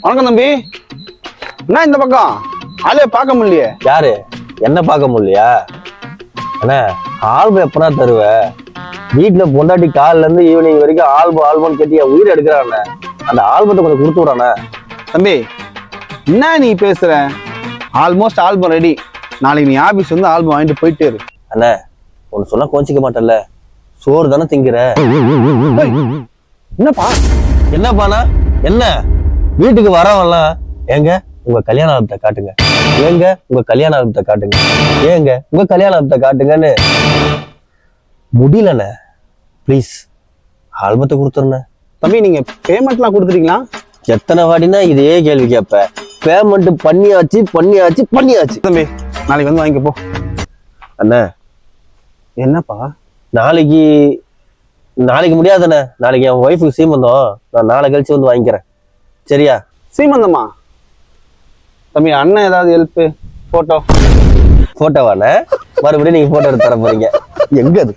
வணக்கம் தம்பி. என்ன இந்த பக்கம் ஆளே பார்க்க முடியலையே? யாரு என்ன பார்க்க முடியலையா? அண்ணா ஆல்பம் எப்பனா தருவ? வீட்டுல பொண்டாட்டி காலில இருந்து ஈவினிங் வரைக்கும் ஆல்பம் கட்டி என் உயிர் எடுக்கிறாண்ணே. அந்த ஆல்பத்தை கொஞ்சம் கொடுத்து விடாண்ணே. தம்பி என்ன நீ பேசுற? Almost album ready. நாளைக்கு நீ ஆபீஸ் வந்து ஆல்பம் வாங்கிட்டு போயிட்டே இரு. அண்ணா ஒன்னு சொன்னா கோச்சிக்க மாட்டேன்ல, சோறு தானே திங்கிற. என்னப்பா என்னப்பாண்ணா என்ன? வீட்டுக்கு வரவெல்லாம் ஏங்க உங்க கல்யாண ஆல்பத்தை காட்டுங்க, ஏங்க உங்க கல்யாண ஆல்பத்தை காட்டுங்க, ஏங்க உங்க கல்யாண ஆல்பத்தை காட்டுங்கன்னு முடியலண்ணே. ப்ளீஸ் ஆல்பத்தை கொடுத்துருண்ணே. தம்பி நீங்க பேமெண்ட்லாம் கொடுத்துட்டீங்களா? எத்தனை வாடினா இதே கேள்வி கேட்ப. பேமெண்ட் பண்ணியாச்சு. தம்பி நாளைக்கு வந்து வாங்கிக்க போ. அண்ணா என்னப்பா? நாளைக்கு முடியாதுண்ணே. நாளைக்கு என் ஒய்ஃபுக்கு சீமந்தம். நான் நாளை கழிச்சு வந்து வாங்கிக்கிறேன். சரியா? சீமந்தமா? தம்பி அண்ணன் ஏதாவது ஹெல்ப்? போட்டோவாண்ணே? மறுபடியும் நீங்க போட்டோ எடுத்து தர போறீங்க? எங்க அது